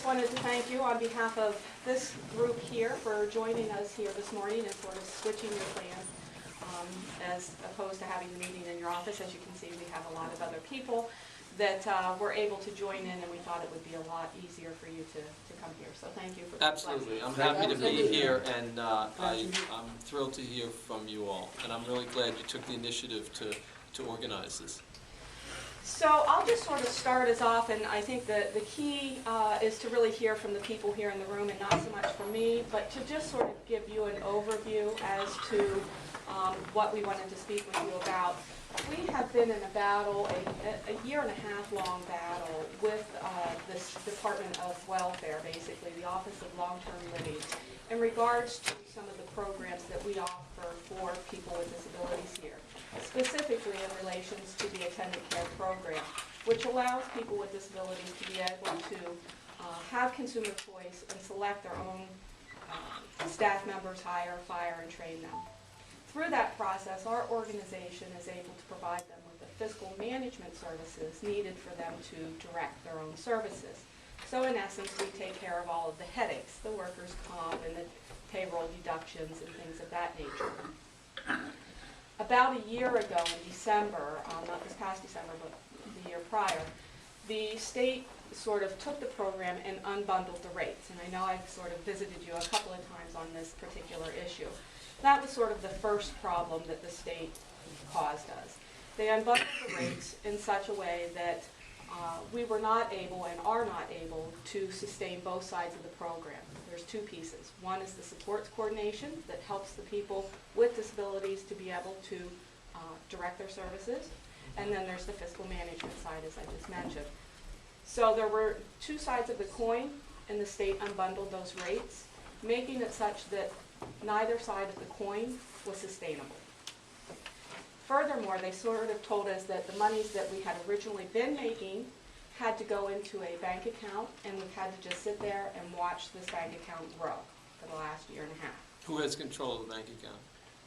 just wanted to thank you on behalf of this group here for joining us here this morning and sort of switching your plans as opposed to having the meeting in your office. As you can see, we have a lot of other people that were able to join in, and we thought it would be a lot easier for you to come here. So thank you for Absolutely. I'm happy to be here, and I'm thrilled to hear from you all. And I'm really glad you took the initiative to organize this. So I'll just sort of start us off, and I think that the key is to really hear from the people here in the room and not so much from me, but to just sort of give you an overview as to what we wanted to speak with you about. We have been in a battle, a year and a half long battle with this Department of Welfare, basically the Office of Long-Term Living, in regards to some of the programs that we offer for people with disabilities here, specifically in relations to the attendant care program, which allows people with disabilities to be able to have consumer choice and select their own staff members, hire, fire, and train them. Through that process, our organization is able to provide them with the fiscal management services needed for them to direct their own services. So in essence, we take care of all of the headaches, the workers' comp and the payroll deductions and things of that nature. About a year ago in December, not this past December, but the year prior, the state sort of took the program and unbundled the rates. And I know I've sort of visited you a couple of times on this particular issue. That was sort of the first problem that the state caused us. They unbundled the rates in such a way that we were not able and are not able to sustain both sides of the program. There's two pieces. One is the supports coordination that helps the people with disabilities to be able to direct their services. And then there's the fiscal management side, as I just mentioned. So there were two sides of the coin, and the state unbundled those rates, making it such that neither side of the coin was sustainable. Furthermore, they sort of told us that the monies that we had originally been making had to go into a bank account, and we had to just sit there and watch this bank account grow for the last year and a half. Who has control of the bank account?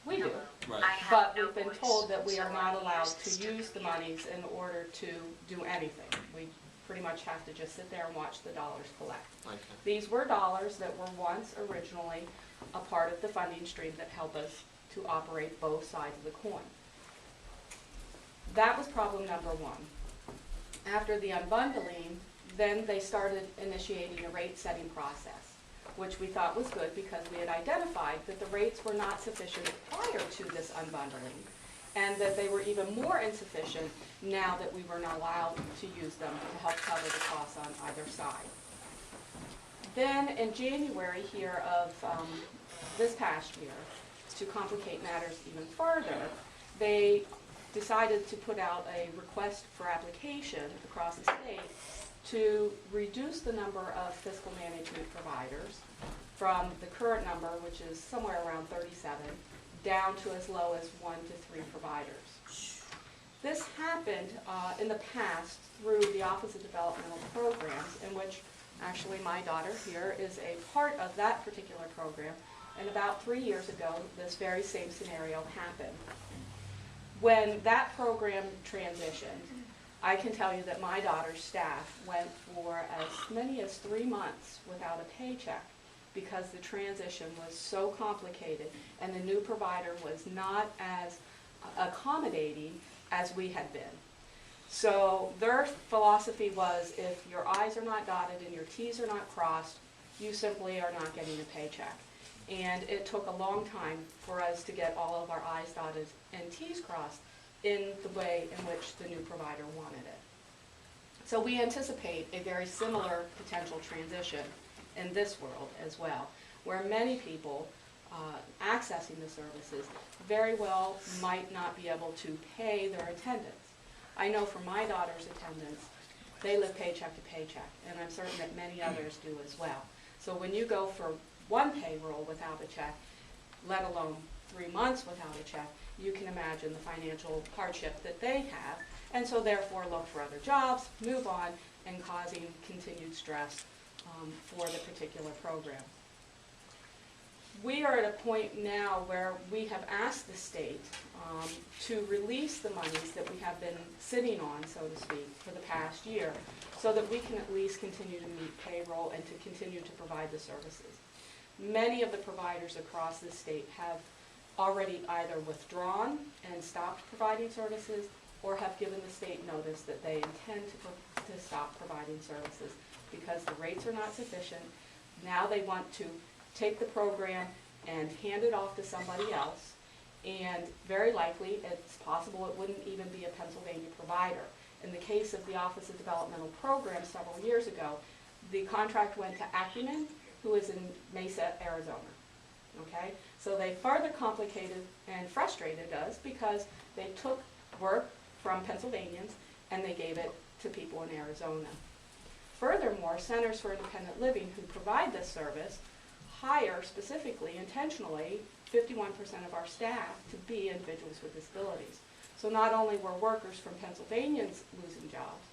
We do. Right. But we've been told that we are not allowed to use the monies in order to do anything. We pretty much have to just sit there and watch the dollars collect. Okay. These were dollars that were once originally a part of the funding stream that helped us to operate both sides of the coin. That was problem number one. After the unbundling, then they started initiating a rate setting process, which we thought was good because we had identified that the rates were not sufficient prior to this unbundling, and that they were even more insufficient now that we were not allowed to use them to help cover the costs on either side. Then in January here of this past year, to complicate matters even further, they decided to put out a request for application across the state to reduce the number of fiscal management providers from the current number, which is somewhere around 37, down to as low as 1 to 3 providers. This happened in the past through the Office of Developmental Programs, in which actually my daughter here is a part of that particular program, and about 3 years ago this very same scenario happened. When that program transitioned, I can tell you that my daughter's staff went for as many as 3 months without a paycheck because the transition was so complicated and the new provider was not as accommodating as we had been. So their philosophy was, if your I's are not dotted and your T's are not crossed, you simply are not getting a paycheck. And it took a long time for us to get all of our I's dotted and T's crossed in the way in which the new provider wanted it. So we anticipate a very similar potential transition in this world as well, where many people accessing the services very well might not be able to pay their attendants. I know for my daughter's attendants, they live paycheck to paycheck, and I'm certain that many others do as well. So when you go for one payroll without a check, let alone 3 months without a check, you can imagine the financial hardship that they have, and so therefore look for other jobs, move on, and causing continued stress for the particular program. we are at a point now where we have asked the state to release the monies that we have been sitting on, so to speak, for the past year, so that we can at least continue to meet payroll and to continue to provide the services. Many of the providers across the state have already either withdrawn and stopped providing services, or have given the state notice that they intend to stop providing services because the rates are not sufficient. Now they want to take the program and hand it off to somebody else, and very likely it's possible it wouldn't even be a Pennsylvania provider. In the case of the Office of Developmental Programs several years ago, the contract went to Acumen, who is in Mesa, Arizona. Okay? So they further complicated and frustrated us because they took work from Pennsylvanians and they gave it to people in Arizona. Furthermore, Centers for Independent Living, who provide this service, hire specifically, intentionally, 51% of our staff to be individuals with disabilities. So not only were workers from Pennsylvanians losing jobs,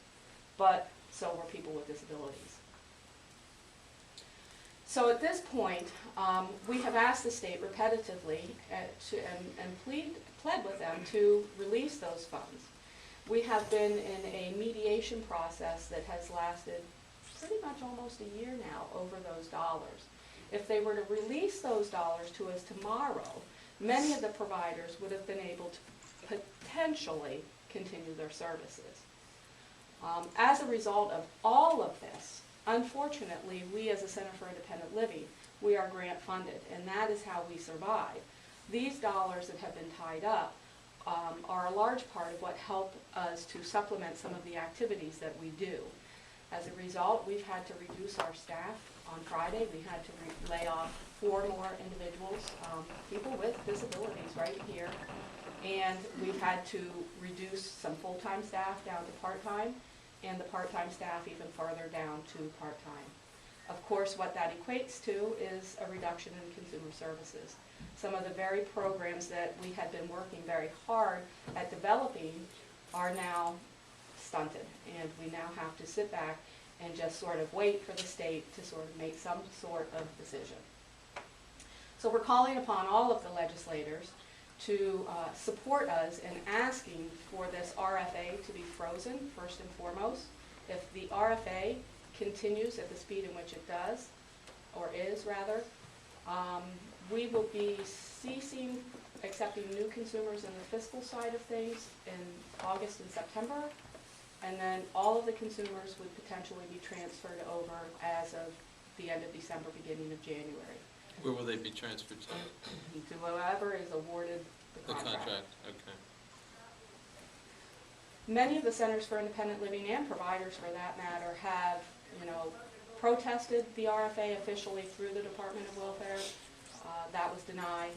but so were people with disabilities. So at this point, we have asked the state repetitively and pled with them to release those funds. We have been in a mediation process that has lasted pretty much almost a year now over those dollars. If they were to release those dollars to us tomorrow, many of the providers would have been able to potentially continue their services. As a result of all of this, unfortunately, we as a Center for Independent Living, we are grant funded, and that is how we survive. These dollars that have been tied up are a large part of what help us to supplement some of the activities that we do. As a result, we've had to reduce our staff. On Friday, we had to lay off 4 more individuals, people with disabilities right here, and we've had to reduce some full-time staff down to part-time, and the part-time staff even further down to part-time. Of course, what that equates to is a reduction in consumer services. Some of the very programs that we had been working very hard at developing are now stunted, and we now have to sit back and just sort of wait for the state to sort of make some sort of decision. So we're calling upon all of the legislators to support us in asking for this RFA to be frozen, first and foremost. If the RFA continues at the speed in which it does, or is rather, we will be ceasing accepting new consumers in the fiscal side of things in August and September, and then all of the consumers would potentially be transferred over as of the end of December, beginning of January. Where will they be transferred to? To whoever is awarded the contract. Okay. Many of the Centers for Independent Living and providers, for that matter, have, protested the RFA officially through the Department of Welfare. That was denied,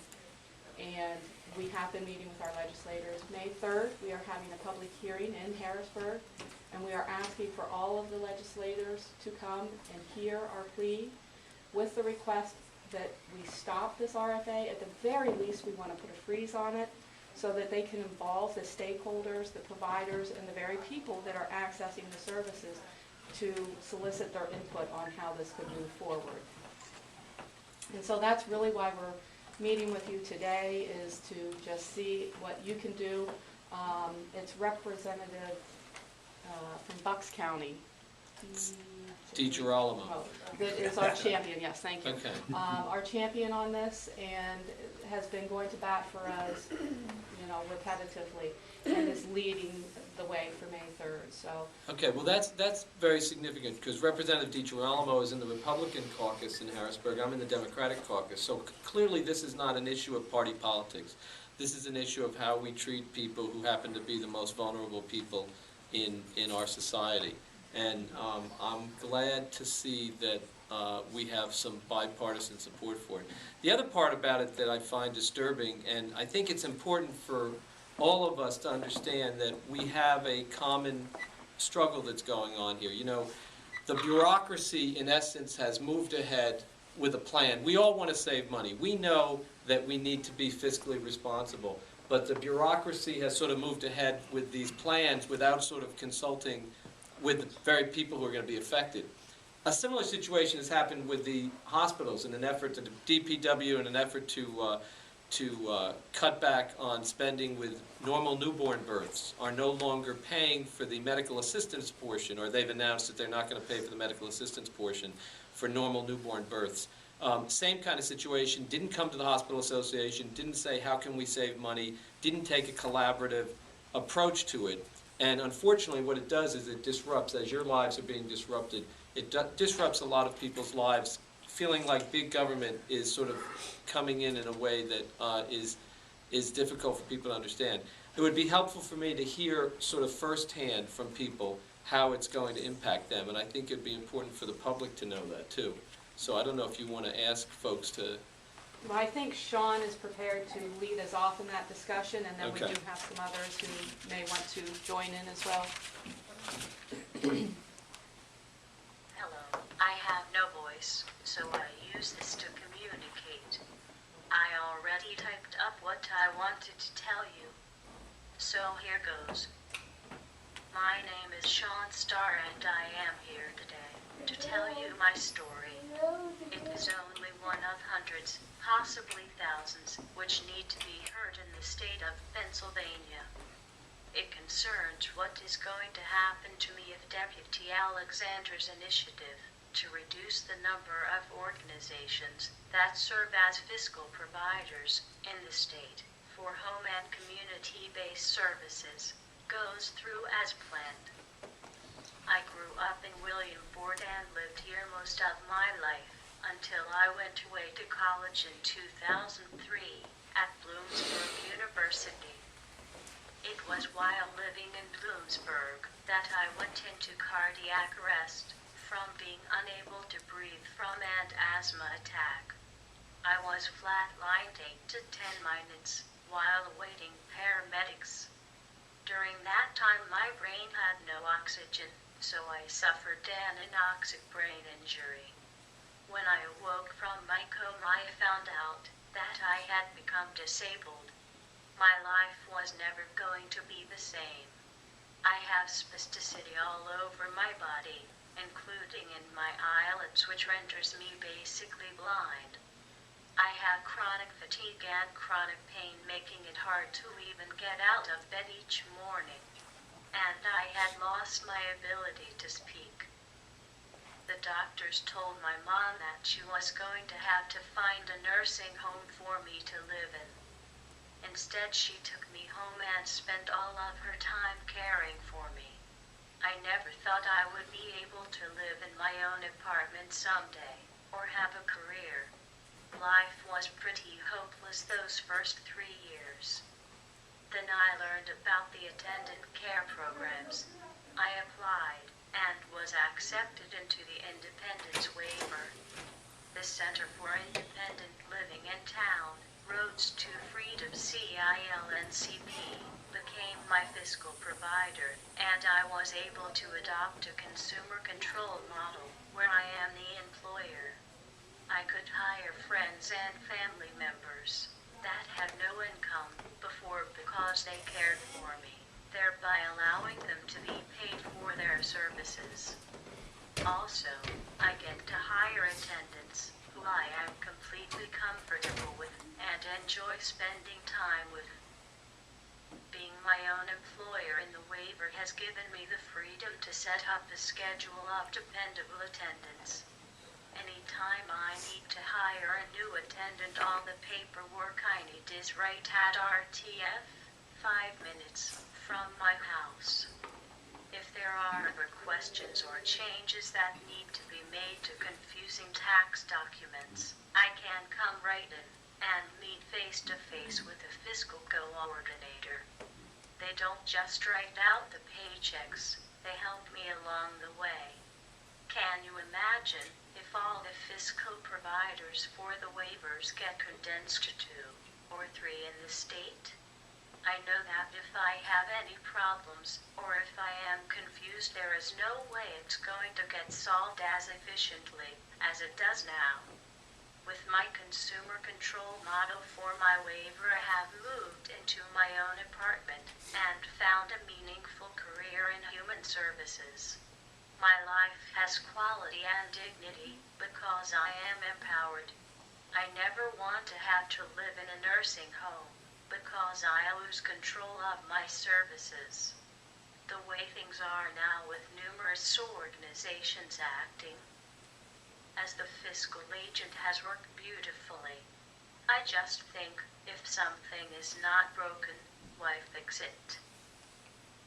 and we have been meeting with our legislators. May 3rd, we are having a public hearing in Harrisburg, and we are asking for all of the legislators to come and hear our plea with the request that we stop this RFA. At the very least, we want to put a freeze on it so that they can involve the stakeholders, the providers, and the very people that are accessing the services to solicit their input on how this could move forward. And so that's really why we're meeting with you today, is to just see what you can do. It's Representative from Bucks County. DiGirolamo. That is our champion, yes, thank you. Okay. Our champion on this, and has been going to bat for us, repetitively, and is leading the way for May 3rd. So. Okay, well that's very significant, because Representative DiGirolamo is in the Republican caucus in Harrisburg. I'm in the Democratic caucus. So clearly this is not an issue of party politics. This is an issue of how we treat people who happen to be the most vulnerable people in our society. And I'm glad to see that we have some bipartisan support for it. The other part about it that I find disturbing, and I think it's important for all of us to understand that we have a common struggle that's going on here. The bureaucracy, in essence, has moved ahead with a plan. We all want to save money. We know that we need to be fiscally responsible, but the bureaucracy has sort of moved ahead with these plans without sort of consulting with the very people who are going to be affected. A similar situation has happened with the hospitals in an effort to DPW, in an effort to cut back on spending with normal newborn births, are no longer paying for the medical assistance portion, or they've announced that they're not going to pay for the medical assistance portion for normal newborn births. Same kind of situation, didn't come to the hospital association, didn't say how can we save money, didn't take a collaborative approach to it. And unfortunately what it does is it disrupts, as your lives are being disrupted, it disrupts a lot of people's lives, feeling like big government is sort of coming in a way that is difficult for people to understand. It would be helpful for me to hear sort of firsthand from people how it's going to impact them, and I think it'd be important for the public to know that too. So I don't know if you want to ask folks to... Well, I think Sean is prepared to lead us off in that discussion, and then we Okay. do have some others who may want to join in as well. Hello. I have no voice, so I use this to communicate. I already typed up what I wanted to tell you. So here goes. My name is Sean Starr, and I am here today to tell you my story. It is only one of hundreds, possibly thousands, which need to be heard in the state of Pennsylvania. It concerns what is going to happen to me if Deputy Alexander's initiative to reduce the number of organizations that serve as fiscal providers in the state for home and community-based services goes through as planned. I grew up in Williamsport and lived here most of my life until I went away to college in 2003 at Bloomsburg University. It was while living in Bloomsburg that I went into cardiac arrest from being unable to breathe from an asthma attack. I was flatlined 8 to 10 minutes while awaiting paramedics. During that time my brain had no oxygen, so I suffered an anoxic brain injury. When I awoke from my coma, I found out that I had become disabled. My life was never going to be the same. I have spasticity all over my body, including in my eyelids, which renders me basically blind. I have chronic fatigue and chronic pain, making it hard to even get out of bed each morning. And I had lost my ability to speak. The doctors told my mom that she was going to have to find a nursing home for me to live in. Instead, she took me home and spent all of her time caring for me. I never thought I would be able to live in my own apartment someday, or have a career. Life was pretty hopeless those first 3 years. Then I learned about the attendant care programs. I applied and was accepted into the Independence Waiver. The Center for Independent Living in Town, Roads to Freedom CILNCP, became my fiscal provider, and I was able to adopt a consumer control model where I am the employer. I could hire friends and family members that had no income before because they cared for me, thereby allowing them to be paid for their services. Also, I get to hire attendants who I am completely comfortable with and enjoy spending time with. Being my own employer in the waiver has given me the freedom to set up a schedule of dependable attendants. Anytime I need to hire a new attendant, all the paperwork I need is right at RTF, 5 minutes from my house. If there are ever questions or changes that need to be made to confusing tax documents, I can come right in and meet face-to-face with a fiscal coordinator. They don't just write out the paychecks, they help me along the way. Can you imagine if all the fiscal providers for the waivers get condensed to 2 or 3 in the state? I know that if I have any problems, or if I am confused, there is no way it's going to get solved as efficiently as it does now. With my consumer control model for my waiver, I have moved into my own apartment and found a meaningful career in human services. My life has quality and dignity because I am empowered. I never want to have to live in a nursing home because I lose control of my services. The way things are now with numerous organizations acting as the fiscal agent has worked beautifully. I just think if something is not broken, why fix it?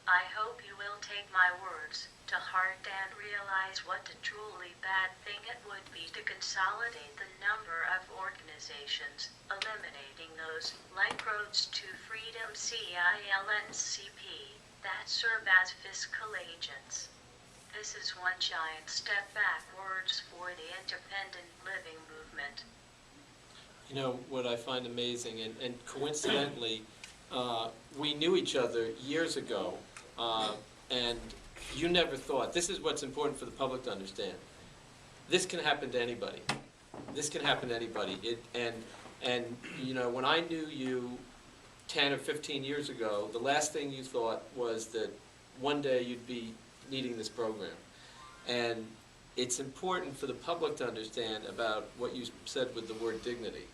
I hope you will take my words to heart and realize what a truly bad thing it would be to consolidate the number of organizations, eliminating those like Roads to Freedom CILNCP that serve as fiscal agents. This is one giant step backwards for the independent living movement. You know, what I find amazing, and coincidentally, we knew each other years ago, and you never thought, this is what's important for the public to understand, this can happen to anybody. This can happen to anybody. And you know, when I knew you 10 or 15 years ago, the last thing you thought was that one day you'd be needing this program. And it's important for the public to understand about what you said with the word dignity,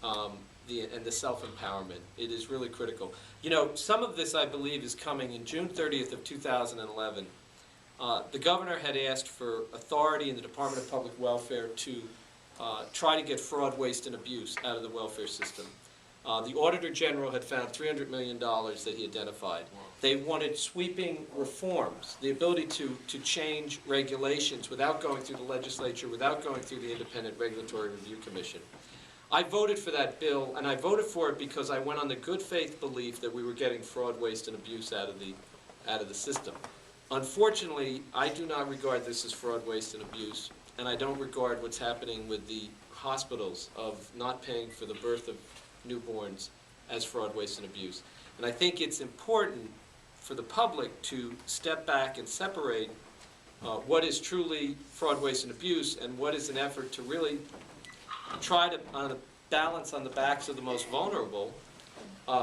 and the self-empowerment. It is really critical. You know, some of this, I believe, is coming in June 30th of 2011. The governor had asked for authority in the Department of Public Welfare to try to get fraud, waste, and abuse out of the welfare system. The Auditor General had found $300 million that he identified. They wanted sweeping reforms, the ability to change regulations without going through the legislature, without going through the Independent Regulatory Review Commission. I voted for that bill, and I voted for it because I went on the good faith belief that we were getting fraud, waste, and abuse out of the system. Unfortunately, I do not regard this as fraud, waste, and abuse, and I don't regard what's happening with the hospitals of not paying for the birth of newborns as fraud, waste, and abuse. And I think it's important for the public to step back and separate what is truly fraud, waste, and abuse and what is an effort to really try to balance on the backs of the most vulnerable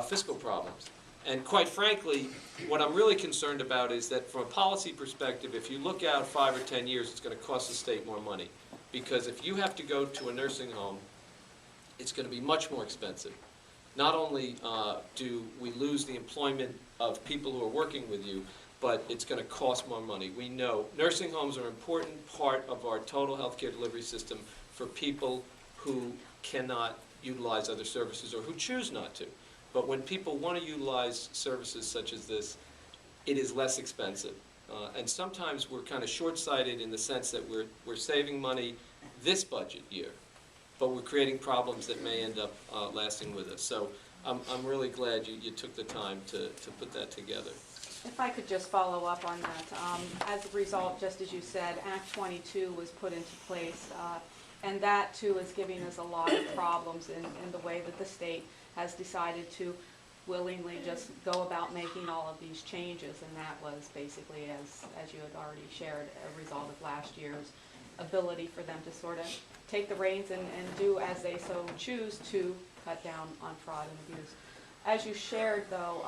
fiscal problems. And quite frankly, what I'm really concerned about is that from a policy perspective, if you look out 5 or 10 years, it's going to cost the state more money. Because if you have to go to a nursing home, it's going to be much more expensive. Not only do we lose the employment of people who are working with you, but it's going to cost more money. We know nursing homes are an important part of our total healthcare delivery system for people who cannot utilize other services or who choose not to. But when people want to utilize services such as this, it is less expensive. And sometimes we're kind of short-sighted in the sense that we're saving money this budget year, but we're creating problems that may end up lasting with us. So I'm really glad you took the time to put that together. If I could just follow up on that. As a result, just as you said, Act 22 was put into place, and that too is giving us a lot of problems in the way that the state has decided to willingly just go about making all of these changes, and that was basically, as you had already shared, a result of last year's ability for them to sort of take the reins and do as they so choose to cut down on fraud and abuse. As you shared, though,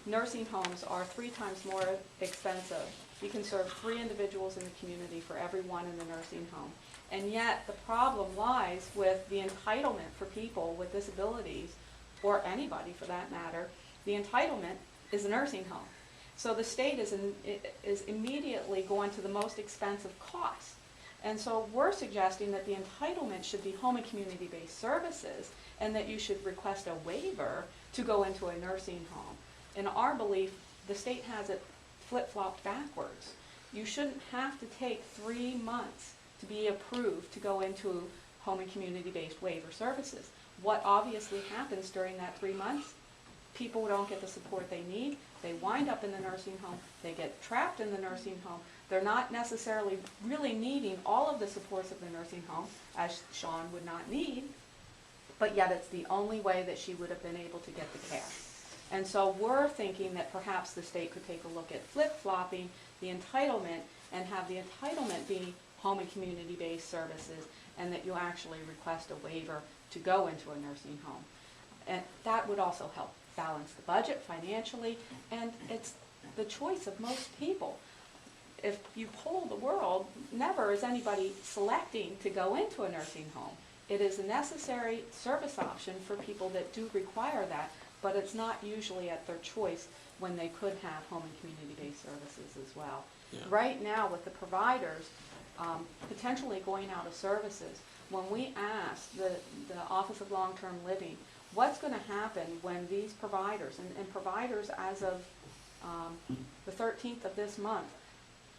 nursing homes are 3 times more expensive. You can serve 3 individuals in the community for every one in the nursing home. And yet the problem lies with the entitlement for people with disabilities, or anybody for that matter. The entitlement is a nursing home. So the state is immediately going to the most expensive cost. And so we're suggesting that the entitlement should be home and community-based services, and that you should request a waiver to go into a nursing home. In our belief, the state has it flip-flopped backwards. You shouldn't have to take 3 months to be approved to go into home and community-based waiver services. What obviously happens during that 3 months, people don't get the support they need. They wind up in the nursing home. They get trapped in the nursing home. They're not necessarily really needing all of the supports of the nursing home, as Sean would not need, but yet it's the only way that she would have been able to get the care. And so we're thinking that perhaps the state could take a look at flip-flopping the entitlement and have the entitlement be home and community-based services, and that you actually request a waiver to go into a nursing home. And that would also help balance the budget financially, and it's the choice of most people. if you poll the world, never is anybody selecting to go into a nursing home. It is a necessary service option for people that do require that, but it's not usually at their choice when they could have home and community-based services as well. Yeah. Right now, with the providers potentially going out of services, when we ask the Office of Long-Term Living, what's going to happen when these providers, and providers as of the 13th of this month,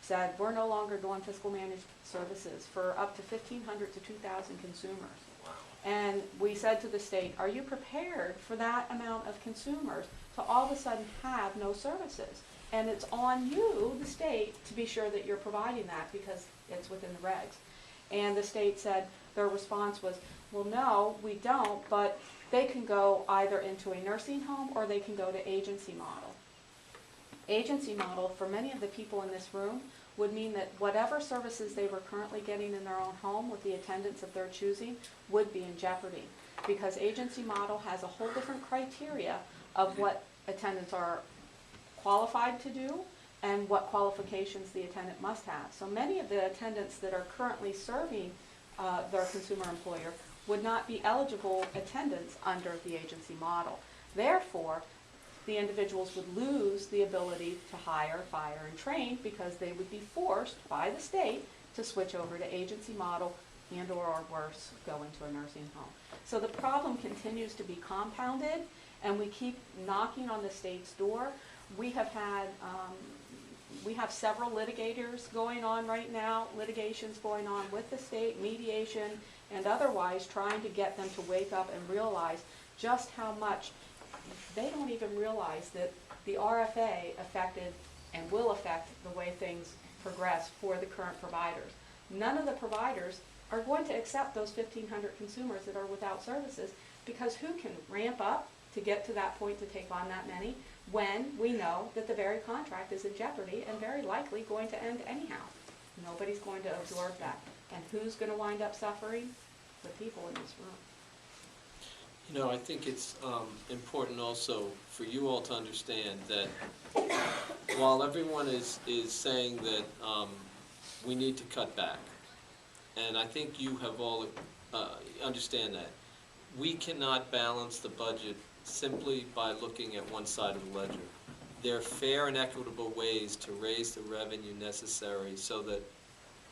said we're no longer doing fiscal managed services for up to 1,500 to 2,000 consumers. Wow. And we said to the state, are you prepared for that amount of consumers to all of a sudden have no services? And it's on you, the state, to be sure that you're providing that because it's within the regs. And the state said, their response was, well, no, we don't, but they can go either into a nursing home or they can go to agency model. Agency model, for many of the people in this room, would mean that whatever services they were currently getting in their own home with the attendance of their choosing would be in jeopardy, because agency model has a whole different criteria of what attendants are qualified to do and what qualifications the attendant must have. So many of the attendants that are currently serving their consumer employer would not be eligible attendants under the agency model. Therefore, the individuals would lose the ability to hire, fire, and train because they would be forced by the state to switch over to agency model and or worse, go into a nursing home. So the problem continues to be compounded, and we keep knocking on the state's door. We have had, we have several litigators going on right now, litigations going on with the state, mediation, and otherwise trying to get them to wake up and realize just how much they don't even realize that the RFA affected and will affect the way things progress for the current providers. None of the providers are going to accept those 1,500 consumers that are without services, because who can ramp up to get to that point to take on that many when we know that the very contract is in jeopardy and very likely going to end anyhow? Nobody's going to absorb that. And who's going to wind up suffering? The people in this room. You know, I think it's important also for you all to understand that while everyone is saying that we need to cut back, and I think you have all understand that, we cannot balance the budget simply by looking at one side of the ledger. There are fair and equitable ways to raise the revenue necessary so that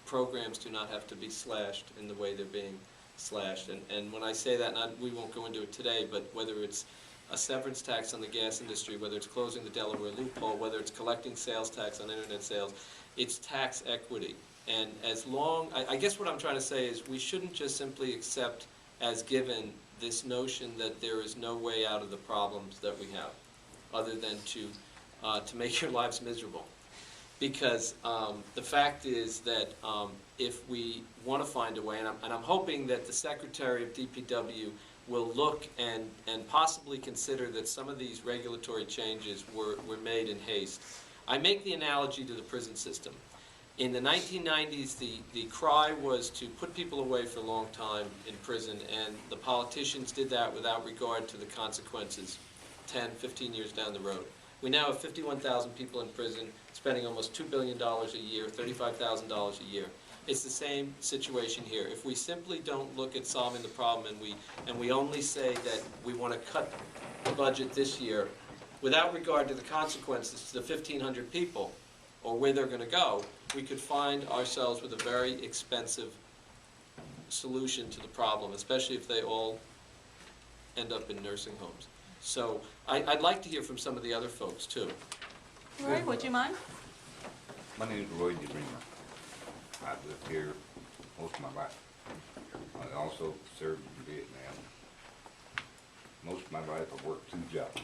programs do not have to be slashed in the way they're being slashed. And when I say that, we won't go into it today, but whether it's a severance tax on the gas industry, whether it's closing the Delaware loophole, whether it's collecting sales tax on internet sales, it's tax equity. And as long, I guess what I'm trying to say is we shouldn't just simply accept as given this notion that there is no way out of the problems that we have, other than to make your lives miserable. Because the fact is that if we want to find a way, and I'm hoping that the Secretary of DPW will look and possibly consider that some of these regulatory changes were made in haste. I make the analogy to the prison system. In the 1990s, the cry was to put people away for a long time in prison, and the politicians did that without regard to the consequences 10, 15 years down the road. We now have 51,000 people in prison, spending almost $2 billion a year, $35,000 a year. It's the same situation here. If we simply don't look at solving the problem and we only say that we want to cut the budget this year without regard to the consequences to the 1,500 people or where they're going to go, we could find ourselves with a very expensive solution to the problem, especially if they all end up in nursing homes. So I'd like to hear from some of the other folks, too. Roy, would you mind? My name is Roy DeBrima. I've lived here most of my life. I also served in Vietnam. Most of my life I worked 2 jobs.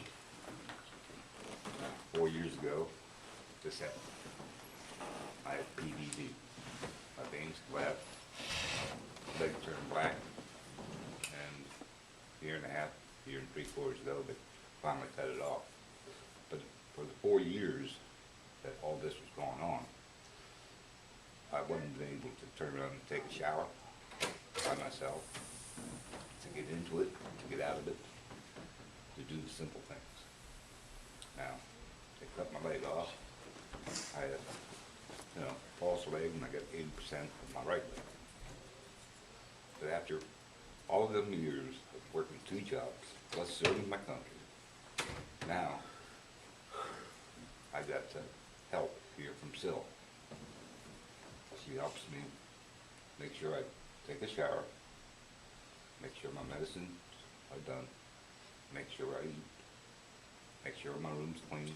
4 years ago, this happened. I had PVD. My veins collapsed, leg turned black, and a year and a half, year and 3/4 ago, they finally cut it off. But for the 4 years that all this was going on, I wasn't able to turn around and take a shower by myself, to get into it, to get out of it, to do the simple things. Now, they cut my leg off. I had you know, false leg, and I got 80% of my right leg. But after all of them years of working 2 jobs, plus serving my country, now I got help here from Syl. She helps me make sure I take a shower, make sure my medicines are done, make sure I eat, make sure my room's clean.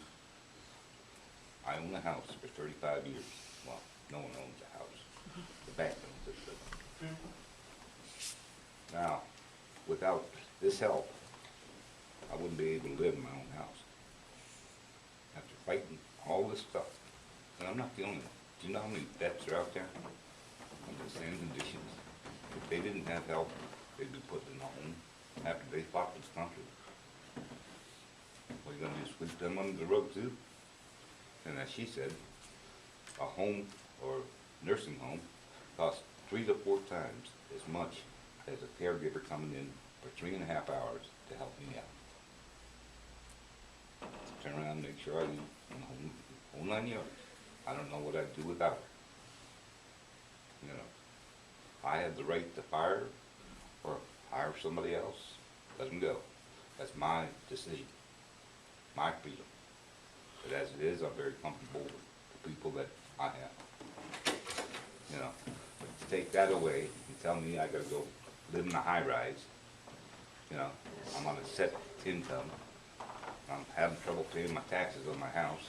I own a house for 35 years. Well, no one owns a house. The bank owns it. But now, without this help, I wouldn't be able to live in my own house. After fighting all this stuff, and I'm not the only one. Do you know how many vets are out there under the same conditions? If they didn't have help, they'd be put in a home after they fought this country. What are you gonna do, sweep them under the rug too? And as she said, a home or nursing home costs 3 to 4 times as much as a caregiver coming in for 3.5 hours to help me out. Turn around and make sure I eat in the whole 9 yards. I don't know what I'd do without her. You know, I have the right to fire her or hire somebody else. Let them go. That's my decision, my freedom. But as it is, I'm very comfortable with the people that I have. You know, but to take that away and tell me I gotta go live in a high-rise, you know, I'm on a set income, I'm having trouble paying my taxes on my house,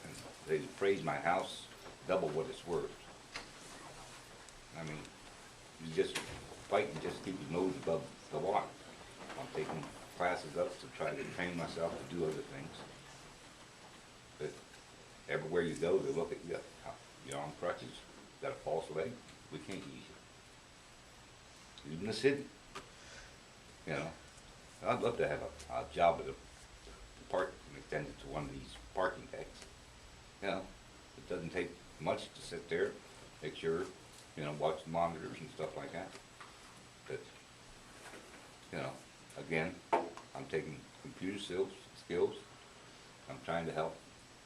and they appraise my house double what it's worth. I mean, you just fight and just keep your nose above the water. I'm taking classes up to try to train myself to do other things. But everywhere you go, they look at you, you're on crutches, got a false leg, we can't use you. Even the city, you know. I'd love to have a job at a park attendant to one of these parking decks. You know, it doesn't take much to sit there, make sure, you know, watch the monitors and stuff like that. But, you know, again, I'm taking computer skills. I'm trying to help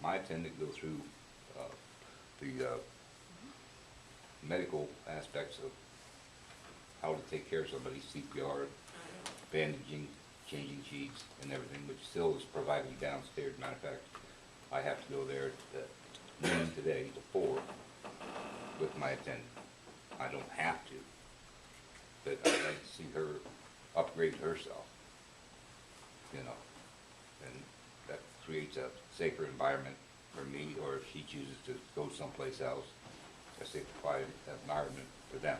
my attendant go through the medical aspects of how to take care of somebody, CPR, bandaging, changing sheets, and everything, which still is provided downstairs. Matter of fact, I have to go there at noon today to 4 with my attendant. I don't have to, but I'd like to see her upgrade herself, you know, and that creates a safer environment for me, or if she chooses to go someplace else, a safer environment for them.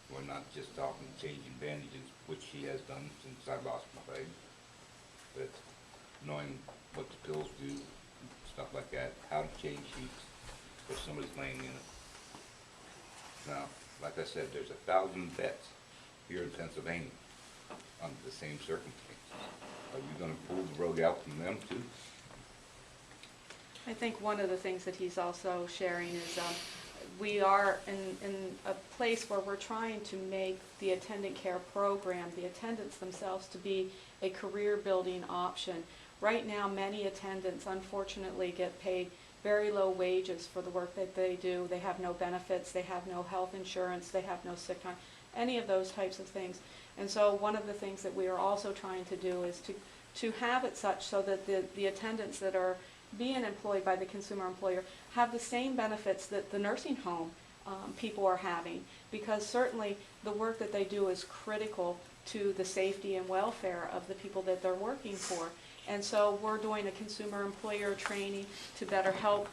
We're not just talking changing bandages, which she has done since I lost my leg, but knowing what the pills do, stuff like that, how to change sheets if somebody's laying in it. Now, like I said, there's 1,000 vets here in Pennsylvania under the same circumstances. Are you gonna pull the rug out from them too? I think one of the things that he's also sharing is we are in a place where we're trying to make the attendant care program, the attendants themselves, to be a career building option. Right now, many attendants unfortunately get paid very low wages for the work that they do. They have no benefits, they have no health insurance, they have no sick time, any of those types of things. And so one of the things that we are also trying to do is to have it such so that the attendants that are being employed by the consumer employer have the same benefits that the nursing home people are having, because certainly the work that they do is critical to the safety and welfare of the people that they're working for. And so we're doing a consumer employer training to better help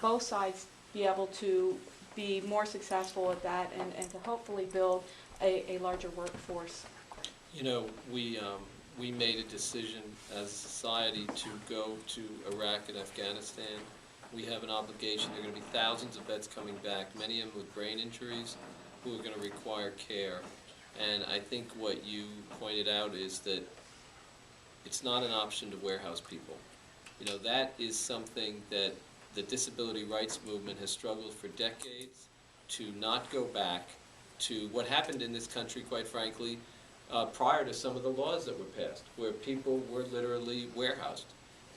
both sides be able to be more successful at that and to hopefully build a larger workforce. You know, we made a decision as a society to go to Iraq and Afghanistan. We have an obligation. There are going to be thousands of vets coming back, many of them with brain injuries, who are going to require care. And I think what you pointed out is that it's not an option to warehouse people. You know, that is something that the disability rights movement has struggled for decades to not go back to what happened in this country, quite frankly, prior to some of the laws that were passed, where people were literally warehoused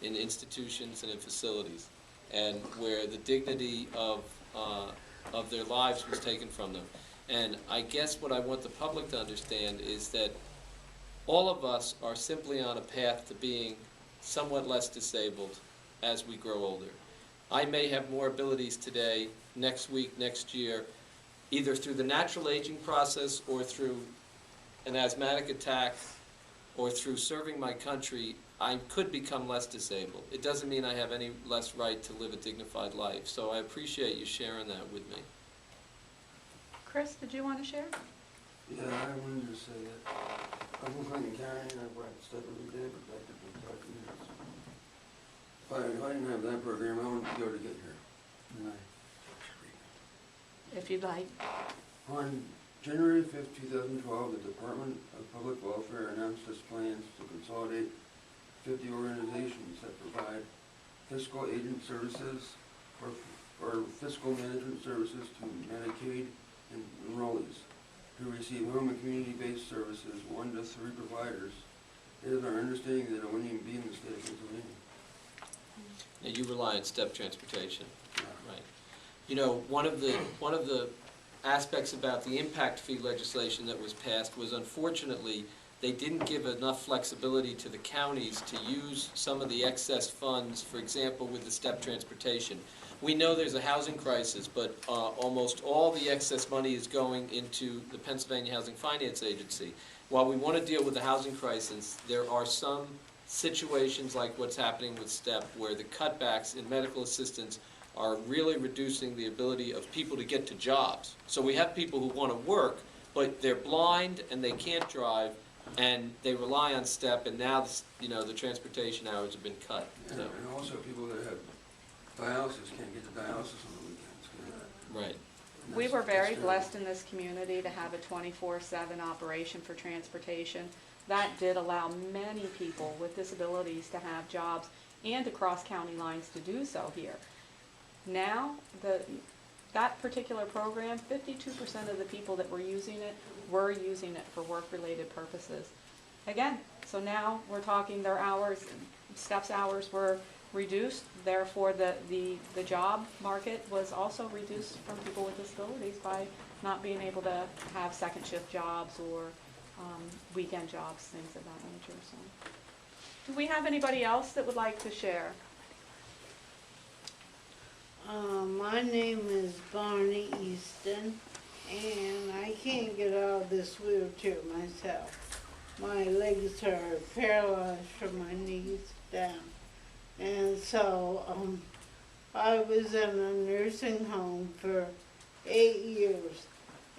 in institutions and in facilities. and where the dignity of their lives was taken from them. And I guess what I want the public to understand is that all of us are simply on a path to being somewhat less disabled as we grow older. I may have more abilities today, next week, next year, either through the natural aging process or through an asthmatic attack or through serving my country. I could become less disabled. It doesn't mean I have any less right to live a dignified life. So I appreciate you sharing that with me. Chris, did you want to share? Yeah, I wanted to say that I'm from Clinton County and I brought stuff every day, but I did the documents. If I didn't have that program, I wouldn't be able to get here. And If you'd like. on January 5th, 2012, the Department of Public Welfare announced its plans to consolidate 50 organizations that provide fiscal agent services or fiscal management services to Medicaid and enrollees who receive home and community-based services, 1 to 3 providers. It is our understanding that it wouldn't even be in the state of Pennsylvania. Now, you rely on step transportation, right? You know, one of the aspects about the impact fee legislation that was passed was, unfortunately, they didn't give enough flexibility to the counties to use some of the excess funds, for example, with the step transportation. We know there's a housing crisis, but almost all the excess money is going into the Pennsylvania Housing Finance Agency. While we want to deal with the housing crisis, there are some situations like what's happening with STEP where the cutbacks in medical assistance are really reducing the ability of people to get to jobs. So we have people who want to work, but they're blind and they can't drive, and they rely on STEP, and now the transportation hours have been cut. Yeah, So. and also people that have dialysis can't get to dialysis on the weekends. Right. We were very blessed in this community to have a 24/7 operation for transportation. That did allow many people with disabilities to have jobs and to cross county lines to do so here. Now, that particular program, 52% of the people that were using it for work-related purposes. Again, so now we're talking their hours, STEP's hours were reduced, therefore the job market was also reduced from people with disabilities by not being able to have second shift jobs or weekend jobs, things of that nature. So, do we have anybody else that would like to share? My name is Barney Easton, and I can't get out of this wheelchair myself. My legs are paralyzed from my knees down. And so I was in a nursing home for 8 years,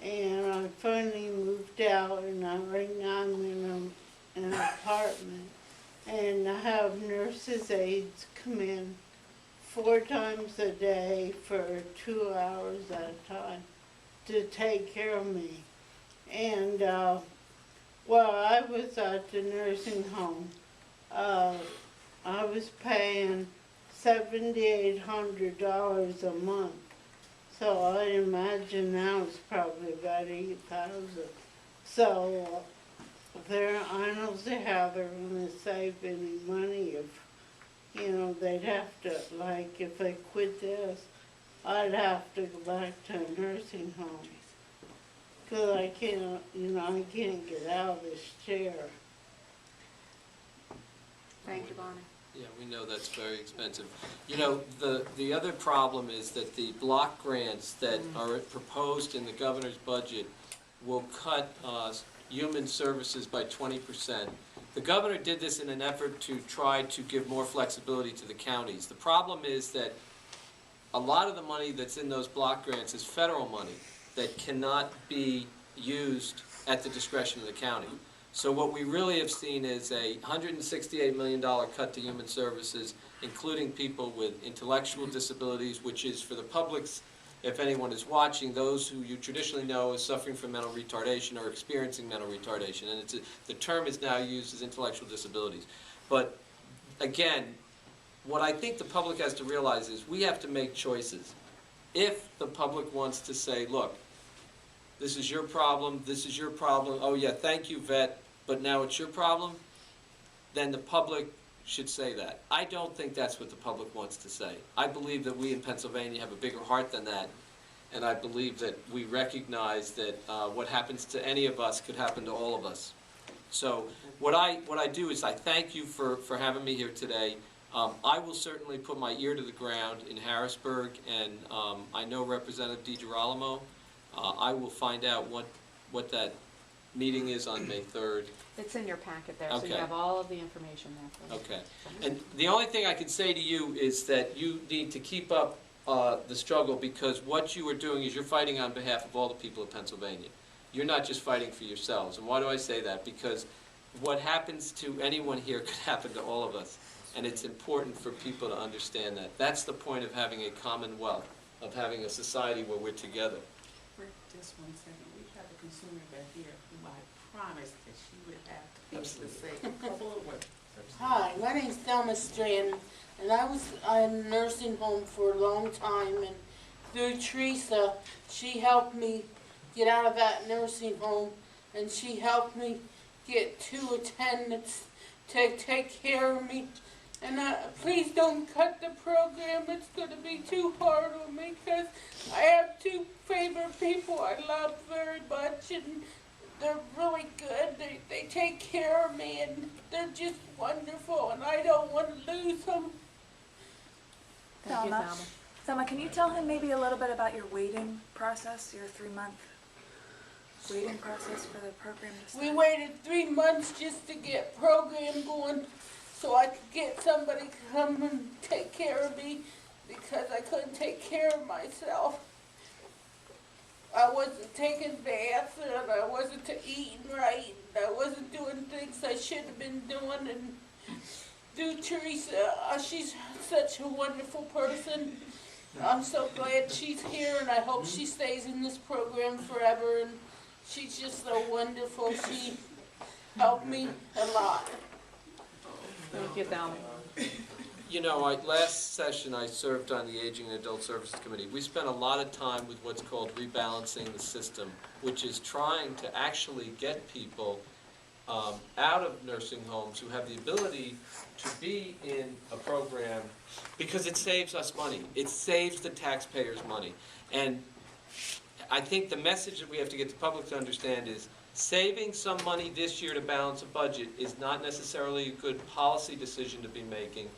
and I finally moved out, and right now I'm in an apartment, and I have nurses' aides come in 4 times a day for 2 hours at a time to take care of me. And while I was at the nursing home, I was paying $7,800 a month. So I imagine now it's probably about $8,000. So I don't see how they're going to save any money if, they'd have to, like, if they quit this, I'd have to go back to a nursing home. Because I can't, I can't get out of this chair. Thank you, Bonnie. Yeah, we know that's very expensive. The other problem is that the block grants that are proposed in the governor's budget will cut human services by 20%. The governor did this in an effort to try to give more flexibility to the counties. The problem is that a lot of the money that's in those block grants is federal money that cannot be used at the discretion of the county. So what we really have seen is a $168 million cut to human services, including people with intellectual disabilities, which is, for the public's, if anyone is watching, those who you traditionally know as suffering from mental retardation or experiencing mental retardation. And the term is now used as intellectual disabilities. But again, what I think the public has to realize is we have to make choices. If the public wants to say, look, this is your problem, oh yeah, thank you, vet, but now it's your problem, then the public should say that. I don't think that's what the public wants to say. I believe that we in Pennsylvania have a bigger heart than that, and I believe that we recognize that what happens to any of us could happen to all of us. So what I do is I thank you for having me here today. I will certainly put my ear to the ground in Harrisburg, and I know Representative DiGirolamo. I will find out what that meeting is on May 3rd. It's in your packet there, so you Okay. have all of the information there. Okay. And the only thing I can say to you is that you need to keep up the struggle, because what you are doing is you're fighting on behalf of all the people of Pennsylvania. You're not just fighting for yourselves. And why do I say that? Because what happens to anyone here could happen to all of us. And it's important for people to understand that. That's the point of having a commonwealth, of having a society where we're together. For just 1 second, we have a consumer back here who I promised that she would have to be able to say a couple of words. Hi, my name's Thelma Strand, and I was in a nursing home for a long time, and through Teresa, she helped me get out of that nursing home, and she helped me get 2 attendants to take care of me. And please don't cut the program. It's going to be too hard on me, because I have 2 favorite people I love very much, and they're really good. They take care of me, and they're just wonderful, and I don't want to lose them. Thank you, Thelma. Thelma. Thelma, can you tell him maybe a little bit about your waiting process, your 3-month waiting process for the program to start? We waited 3 months just to get program going, so I could get somebody to come and take care of me, because I couldn't take care of myself. I wasn't taking baths, and I wasn't eating right, and I wasn't doing things I should have been doing, and through Teresa, she's such a wonderful person. I'm so glad she's here, and I hope she stays in this program forever, and she's just so wonderful. She helped me a lot. Thank you, Thelma. You know, last session I served on the Aging and Adult Services Committee. We spent a lot of time with what's called rebalancing the system, which is trying to actually get people out of nursing homes who have the ability to be in a program, because it saves us money. It saves the taxpayers money. And I think the message that we have to get the public to understand is saving some money this year to balance a budget is not necessarily a good policy decision to be making.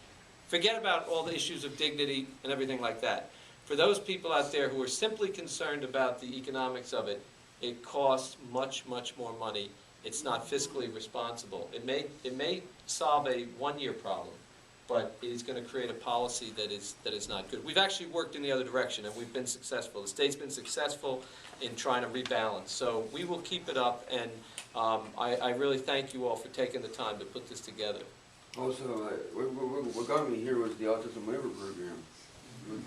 Forget about all the issues of dignity and everything like that. For those people out there who are simply concerned about the economics of it, it costs much, much more money. It's not fiscally responsible. It may solve a one-year problem, but it is going to create a policy that is not good. We've actually worked in the other direction, and we've been successful. The state's been successful in trying to rebalance. So we will keep it up, and I really thank you all for taking the time to put this together. Also, what got me here was the autism waiver program.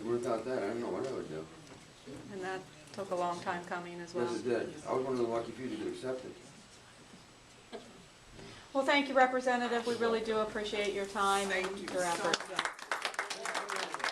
Without that, I don't know what I would do. And that took a long time coming as well. Yes, it did. I was one of the lucky few to accept it. Well, thank you, Representative. We really do appreciate your time and Thank you your so effort. much.